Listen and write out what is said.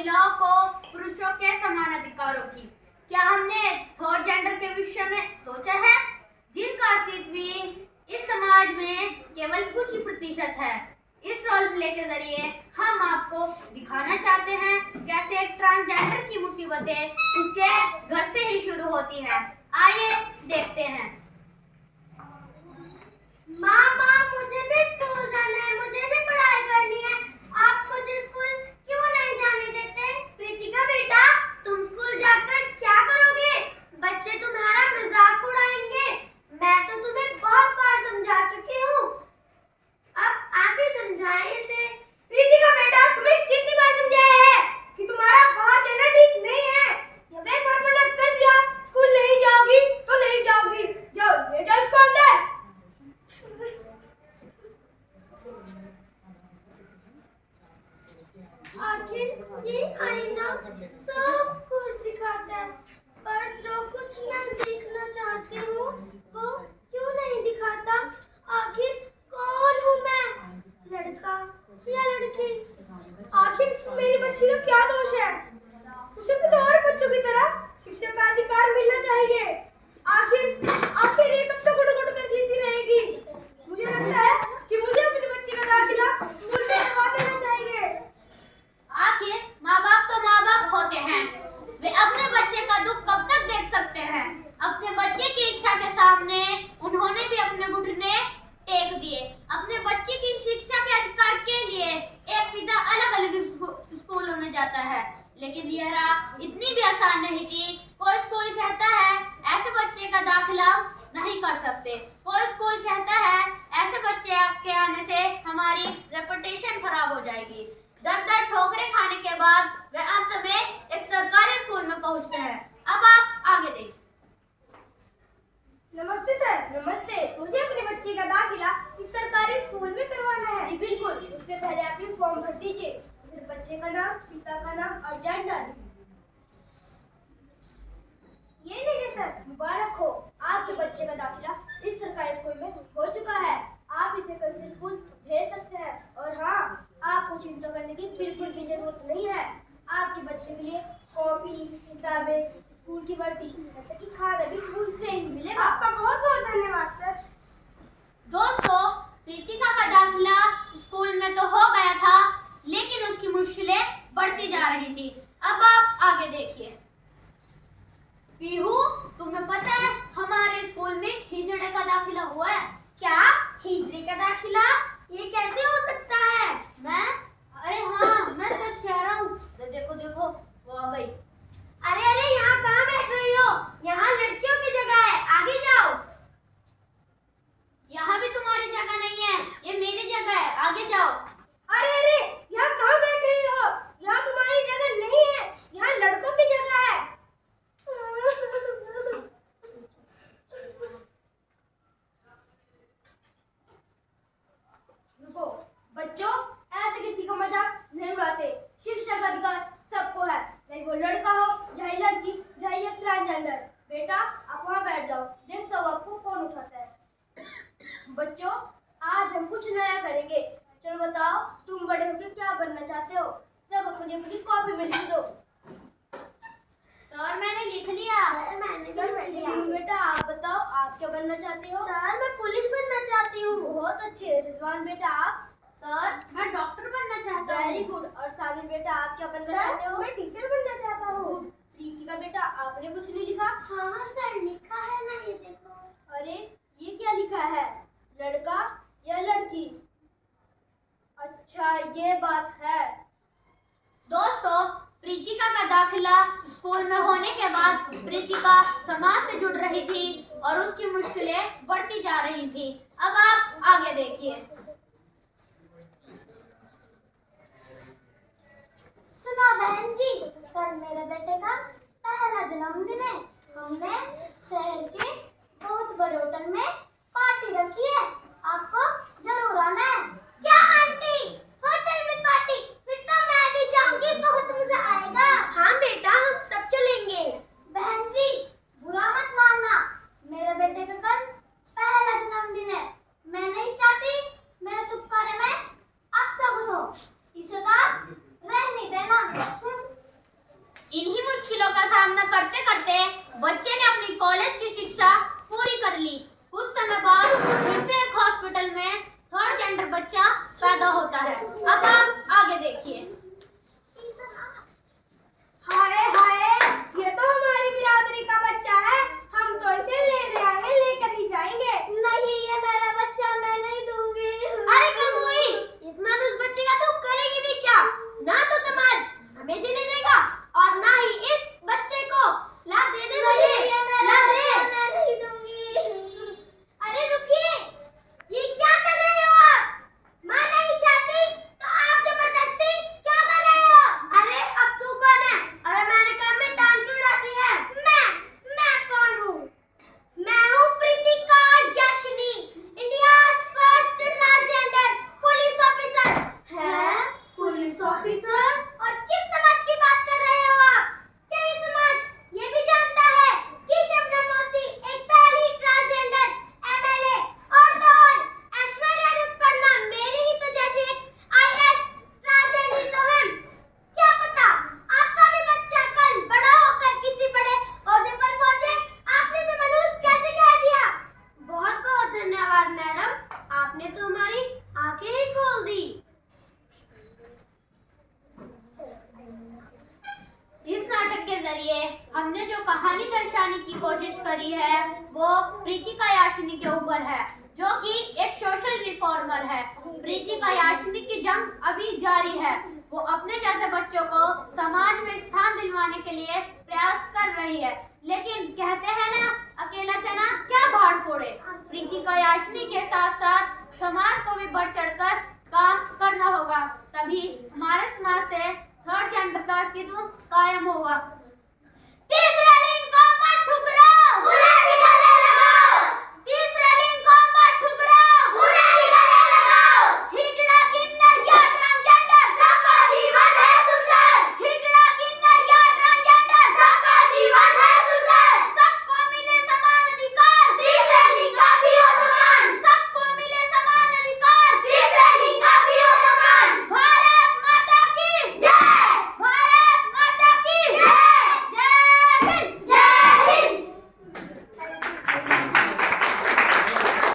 महिलाओं को पुरुषों के समान अधिकारों की। क्या हमने थर्ड जेंडर के विषय में सोचा है, जिनका अस्तित्व इस समाज में केवल कुछ ही प्रतिशत है। इस रोल प्ले के जरिए हम आपको दिखाना चाहते हैं कैसे एक ट्रांसजेंडर की मुसीबतें उसके घर से ही शुरू होती हैं। आइए देखते हैं। माँ मुझे भी स्कूल जाना है, मुझे भी पढ़ाई करनी है। आप मुझे स्कूल क्यों नहीं जाने देते? प्रीतिका बेटा, तुम स्कूल जाकर क्या करोगे? बच्चे तुम्हारा मजाक उड़ाएंगे। मैं तो तुम्हें बहुत बार समझा चुकी हूँ, अब आप ही समझाएं इसे। प्रीतिका बेटा, तुम्हें कितनी बार समझाया है कि तुम्हारा बाहर जाना ठीक नहीं है? जब एक बार मना कर दिया स्कूल नहीं जाओगी तो नहीं जाओगी। जाओ, ले जाओ इसको अंदर। आखिर ये आईना सब कुछ दिखाता है, पर जो कुछ मैं देखना चाहती हूँ वो क्यों नहीं दिखाता? आखिर कौन हूँ मैं, लड़का या लड़की? आखिर मेरी बच्ची का क्या दोष है? उसे भी तो और बच्चों की तरह शिक्षा का अधिकार मिलना चाहिए। आखिर ये कब तक गुड़ कर जीती रहेगी? मुझे लगता है कि मुझे अपनी बच्ची का दाखिला स्कूल में करवा देना चाहिए। आखिर माँ बाप तो माँ बाप होते हैं, वे अपने बच्चे का दुख कब तक देख सकते हैं? अपने बच्चे की इच्छा के सामने उन्होंने भी अपने घुटने टेक दिए। अपने बच्चे की शिक्षा के अधिकार के लिए एक पिता अलग अलग स्कूलों में जाता है, लेकिन यह राह इतनी भी आसान नहीं थी। कोई स्कूल कहता है ऐसे बच्चे का दाखिला नहीं कर सकते, कोई स्कूल कहता है ऐसे बच्चे के आने से हमारी रेपुटेशन खराब हो जाएगी। दर दर ठोकरें खाने के बाद वे अंत में एक सरकारी स्कूल में पहुंचते हैं। अब आप आगे देखिए। नमस्ते सर। नमस्ते। मुझे अपनी बच्ची का दाखिला इस सरकारी स्कूल में करवाना है। जी बिल्कुल। उससे पहले आप ये फॉर्म भर दीजिए, फिर बच्चे का नाम, पिता का नाम और जेंडर। ये लीजिए सर, मुबारक हो, आपके बच्चे का दाखिला इस सरकारी स्कूल में हो चुका है। आप इसे कल से स्कूल भेज सकते हैं। और हाँ, आपको चिंता करने की बिल्कुल भी जरूरत नहीं है। आपके बच्चे के लिए कॉपी, किताबें, स्कूल की वर्दी, जैसे कि खाना भी स्कूल से ही मिलेगा। आपका बहुत बहुत धन्यवाद सर। दोस्तों, प्रीतिका का दाखिला स्कूल में तो हो गया था, लेकिन उसकी मुश्किलें बढ़ती जा रही थी। अब आप आगे देखिए। पीहू, तुम्हें पता है हमारे स्कूल में हिजड़े का दाखिला हुआ है? क्या? हिजड़े का दाखिला? ये कैसे हो सकता है? अरे हाँ, मैं सच कह रहा हूँ। देखो देखो, वो आ गई। अरे यहाँ कहाँ बैठ रही हो? यहाँ लड़कियों की जगह है, आगे जाओ। यहाँ भी तुम्हारी जगह नहीं है, ये मेरी जगह है, आगे जाओ। अरे यहाँ कहाँ बैठ रही हो? यहाँ तुम्हारी जगह नहीं है, यहाँ लड़कों की जगह है। रुको बच्चों, ऐसे किसी को मजाक नहीं उड़ाते। शिक्षा का अधिकार सबको है, चाहे वो लड़का हो, चाहे लड़की, चाहे ये ट्रांसजेंडर। बेटा आप वहाँ बैठ जाओ, देखता हूँ आपको कौन उठाता है। बच्चों, आज हम कुछ नया करेंगे। चलो बताओ, तुम बड़े होकर क्या बनना चाहते हो? सब अपनी अपनी कॉपी में लिख दो। सर मैंने लिख लिया। मैंने भी लिख लिया। बेटा आप बताओ, आप क्या बनना चाहते हो? सर मैं पुलिस बनना चाहती हूँ। बहुत अच्छे। रिजवान बेटा आप? सर मैं डॉक्टर बनना चाहता हूँ। Very good. और साबिर बेटा आप क्या बनना चाहते हो? मैं टीचर बनना चाहता हूँ। प्रीतिका बेटा आपने कुछ नहीं लिखा? हाँ सर लिखा है ना, ये देखो। अरे ये क्या लिखा है, लड़का या लड़की? अच्छा ये बात है। दोस्तों, प्रीतिका का दाखिला स्कूल में होने के बाद प्रीतिका समाज से जुड़ रही थी और उसकी मुश्किलें बढ़ती जा रही थी। अब आप आगे देखिए। सुनो बहन जी, कल मेरे बेटे का पहला जन्मदिन है। हमने शहर के बहुत बड़े होटल में पार्टी रखी है, आपको जरूर आना है। क्या आंटी, होटल में पार्टी? फिर तो मैं भी जाऊंगी, बहुत मजा आएगा। हाँ बेटा हम सब चलेंगे। बहन जी बुरा मत मानना, मेरे बेटे का कल पहला जन्मदिन है। मैं नहीं चाहती मेरे शुभ कार्य में अपशगुन हो, इसे तो रहने देना। करते करते बच्चे ने अपनी कॉलेज की शिक्षा पूरी कर ली। कुछ समय बाद फिर से एक हॉस्पिटल में थर्ड जेंडर बच्चा पैदा होता है। अब आप आगे देखिए। हाय हाय, ये तो हमारी बिरादरी का बच्चा है। हम तो इसे लेने आए हैं, लेकर ही जाएंगे। नहीं, ये मेरा बच्चा, मैं नहीं दूंगी। अरे कबूई, इस मानुस बच्चे का तू करेगी भी क्या? ना तो समाज हमें जीने देगा और ना ही इस बच्चे को। ला दे दे मुझे, ला दे। मैं नहीं दूंगी। अरे रुकिए, ये क्या कर रहे हो आप? मां नहीं चाहती तो आप जबरदस्ती क्या कर रहे हो? अरे अब तू कौन है और हमारे काम में टांग क्यों उड़ाती है? मैं कौन हूँ? मैं हूँ Preetika Yashini, India's first transgender police officer. हैं? Police officer? और किस समाज की बात कर रहे हो आप? क्या ये समाज ये भी जानता है कि शबनम मौसी एक पहली ट्रांसजेंडर एमएलए और तो और ऐश्वर्या रुतपर्णा मेरी ही तो जैसी एक आईएएस ट्रांसजेंडर तो है। क्या पता आपका भी बच्चा कल बड़ा होकर किसी बड़े ओहदे पर पहुंचे। आपने से मनुष्य कैसे कह दिया? बहुत बहुत धन्यवाद मैडम, आपने तो हमारी आंखें ही खोल दी। इस नाटक के जरिए हमने जो कहानी दर्शाने की कोशिश करी है वो प्रीतिका याशिनी के ऊपर है, जो कि एक सोशल रिफॉर्मर है। प्रीतिका याशिनी की जंग अभी जारी है। वो अपने जैसे बच्चों को समाज में स्थान दिलवाने के लिए प्रयास कर रही है, लेकिन कहते हैं ना, अकेला चना क्या भाड़ फोड़े। प्रीतिका याशिनी के साथ साथ समाज को भी बढ़ चढ़कर काम करना होगा, तभी हमारे समाज से थर्ड जेंडर का अस्तित्व कायम होगा।